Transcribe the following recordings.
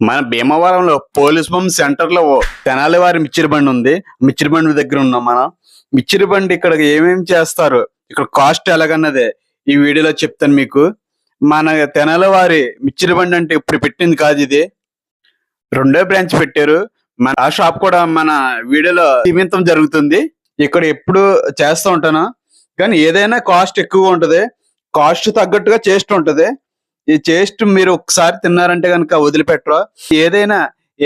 మన భీమవరంలో police pump centre లో తెనాలి వారి మిక్చర్ బండి ఉంది. మిక్చర్ బండి దగ్గర ఉన్నాం మనం. మిక్చర్ బండి ఇక్కడ ఏమేమి చేస్తారు, ఇక్కడ కాస్ట్ ఎలాగన్నదే ఈ వీడియోలో చెప్తాను మీకు. మన తెనాలి వారి మిక్చర్ బండి అంటే ఇప్పుడు పెట్టింది కాదు, ఇది రెండో బ్రాంచ్ పెట్టారు. మన ఆ షాప్ కూడా మన వీడియోలో నిమిత్తం జరుగుతుంది. ఇక్కడ ఎప్పుడు చేస్తూ ఉంటాను, కానీ ఏదైనా కాస్ట్ ఎక్కువగా ఉంటది, కాస్ట్ తగ్గట్టుగా చేస్తూ ఉంటది. ఈ టేస్ట్ మీరు ఒకసారి తిన్నారంటే కనుక వదిలిపెట్టరు. ఏదైనా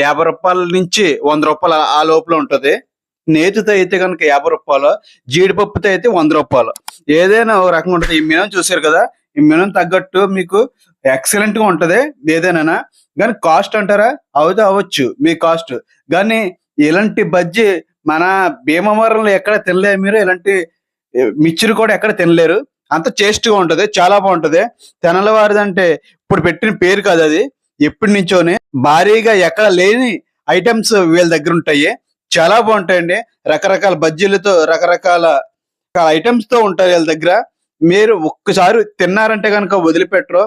50 రూపాయల నుంచి 100 రూపాయలు ఆ లోపల ఉంటది. నేతితో అయితే కనుక 50 రూపాయలు, జీడిపప్పుతో అయితే 100 రూపాయలు. ఏదైనా ఒక రకంగా ఉంటది. ఈ మినం చూసారు కదా, ఈ మినం తగ్గట్టు మీకు ఎక్సలెంట్ గా ఉంటది ఏదైనా. కానీ కాస్ట్ అంటారా, అవ్వచ్చు మీ కాస్ట్. కానీ ఇలాంటి బజ్జీ మన భీమవరంలో ఎక్కడ తినలేరు మీరు. ఇలాంటి మిక్చర్ కూడా ఎక్కడ తినలేరు. అంత టేస్ట్ గా ఉంటది, చాలా బాగుంటది. తెనాలి వారిది అంటే ఇప్పుడు పెట్టిన పేరు కాదు, అది ఎప్పటి నుంచోనే భారీగా ఎక్కడ లేని ఐటమ్స్ వీళ్ళ దగ్గర ఉంటాయి. చాలా బాగుంటాయండి. రకరకాల బజ్జీలతో రకరకాల ఐటమ్స్ తో ఉంటాయి వీళ్ళ దగ్గర. మీరు ఒక్కసారి తిన్నారంటే కనుక వదిలిపెట్టరు.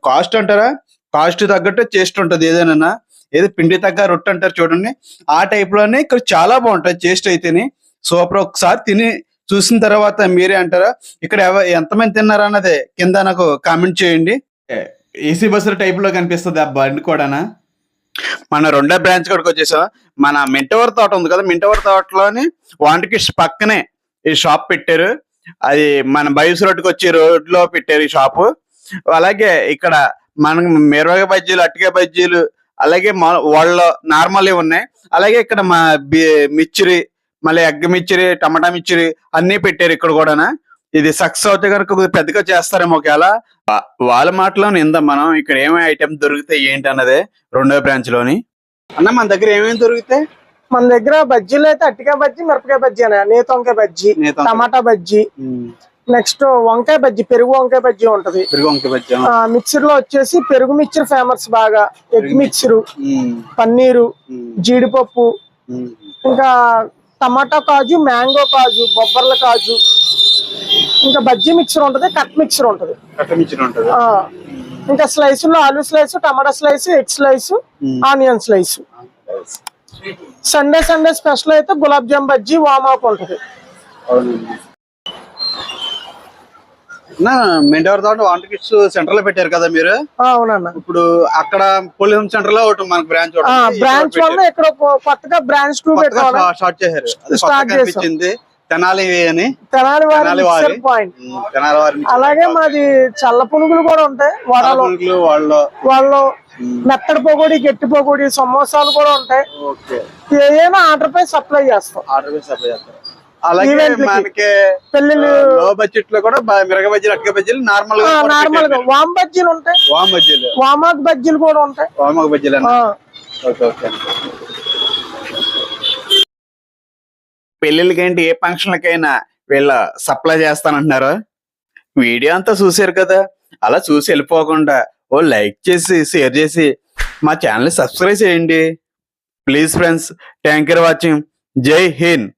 కాస్ట్ అంటారా, కాస్ట్ తగ్గట్టు టేస్ట్ ఉంటది. ఏదైనా ఏదో పిండి తగ్గ రొట్టె అంటారు చూడండి, ఆ టైప్ లోనే ఇక్కడ చాలా బాగుంటాయి. టేస్ట్ అయితేనే సూపర్. ఒకసారి తిని చూసిన తర్వాత మీరే అంటారా. ఇక్కడ ఎంతమంది తిన్నారా అన్నది కింద నాకు కామెంట్ చేయండి. ఏసీ బస్సు టైప్ లో కనిపిస్తుంది ఆ బండి కూడానా. మన రెండో బ్రాంచ్ కాడికి వచ్చేసాం. మన మింటవర్ తోట ఉంది కదా, మింటవర్ తోటలోని వాంటికి పక్కనే ఈ షాప్ పెట్టారు. అది మన బైస్ రోడ్డుకి వచ్చి రోడ్ లో పెట్టారు ఈ షాపు. అలాగే ఇక్కడ మనకు మిరవగా బజ్జీలు, అట్టికాయ బజ్జీలు, అలాగే వాళ్ళ నార్మల్ ఉన్నాయి. అలాగే ఇక్కడ మా మిర్చిరి, మళ్ళీ ఎగ్ మిర్చిరి, టమాటా మిర్చిరి అన్ని పెట్టారు ఇక్కడ కూడా. ఇది సక్సెస్ అవుతే కనుక పెద్దగా చేస్తారేమో. ఒకవేళ వాళ్ళ మాటలోనే ఇందా మనం ఇక్కడ ఏమేమి ఐటమ్ దొరుకుతాయి ఏంటి అన్నదే రెండో బ్రాంచ్ లోని. అన్న మన దగ్గర ఏమేమి దొరుకుతాయి? మన దగ్గర బజ్జీలు అయితే అట్టికాయ బజ్జీ, మిరపకాయ బజ్జీ అనే, నేతి వంకాయ బజ్జీ, టమాటా బజ్జీ, నెక్స్ట్ వంకాయ బజ్జీ, పెరుగు వంకాయ బజ్జీ ఉంటది. మిక్సర్ లో వచ్చేసి పెరుగు మిక్చర్ ఫేమస్ బాగా, ఎగ్ మిక్చర్, పన్నీరు, జీడిపప్పు, ఇంకా టమాటా కాజు, మ్యాంగో కాజు, బొబ్బర్ల కాజు, ఇంకా బజ్జీ మిక్చర్ ఉంటది, కట్ మిక్చర్ ఉంటది. ఇంకా స్లైస్ లో ఆలూ స్లైస్, టమాటా slice, egg slice, onion slice. Sunday special అయితే గులాబ్ జామ్ బజ్జీ, వామాకు ఉంటది. మెంటవర్ తోట వాంట కిడ్స్ సెంటర్ లో పెట్టారు కదా మీరు. అవునన్నా. ఇప్పుడు అక్కడ పోలీస్ సెంటర్ లో ఒకటి మనకు బ్రాంచ్ వల్ల ఇక్కడ కొత్తగా బ్రాంచ్ 2 పెట్టారు, స్టార్ట్ చేశారు. కనిపించింది తెనాలి అని, తెనాలి వారి పాయింట్. అలాగే మాది చల్ల పునుగులు కూడా ఉంటాయి. వాళ్ళు మెత్తడి పొగోడి, గట్టి పొగోడి, సమోసాలు కూడా ఉంటాయి. ఏమైనా ఆర్డర్ పై సప్లై చేస్తాం. అలాగే మనకి పెళ్లిళ్ళు లో బడ్జెట్ లో కూడా మిరగ బజ్జీలు, అట్టికాయ బజ్జీలు, నార్మల్ గా వామ్ బజ్జీలు ఉంటాయి. వామాకు బజ్జీలు కూడా ఉంటాయి. వామాకు బజ్జీలు. పెళ్లిళ్ళకేంటి ఏ ఫంక్షన్లకైనా వీళ్ళ సప్లై చేస్తానంటున్నారు. వీడియో అంతా చూసారు కదా, అలా చూసి వెళ్ళిపోకుండా ఓ లైక్ చేసి షేర్ చేసి మా ఛానల్ సబ్స్క్రైబ్ చేయండి please friends. Thank you for watching. జై హింద్.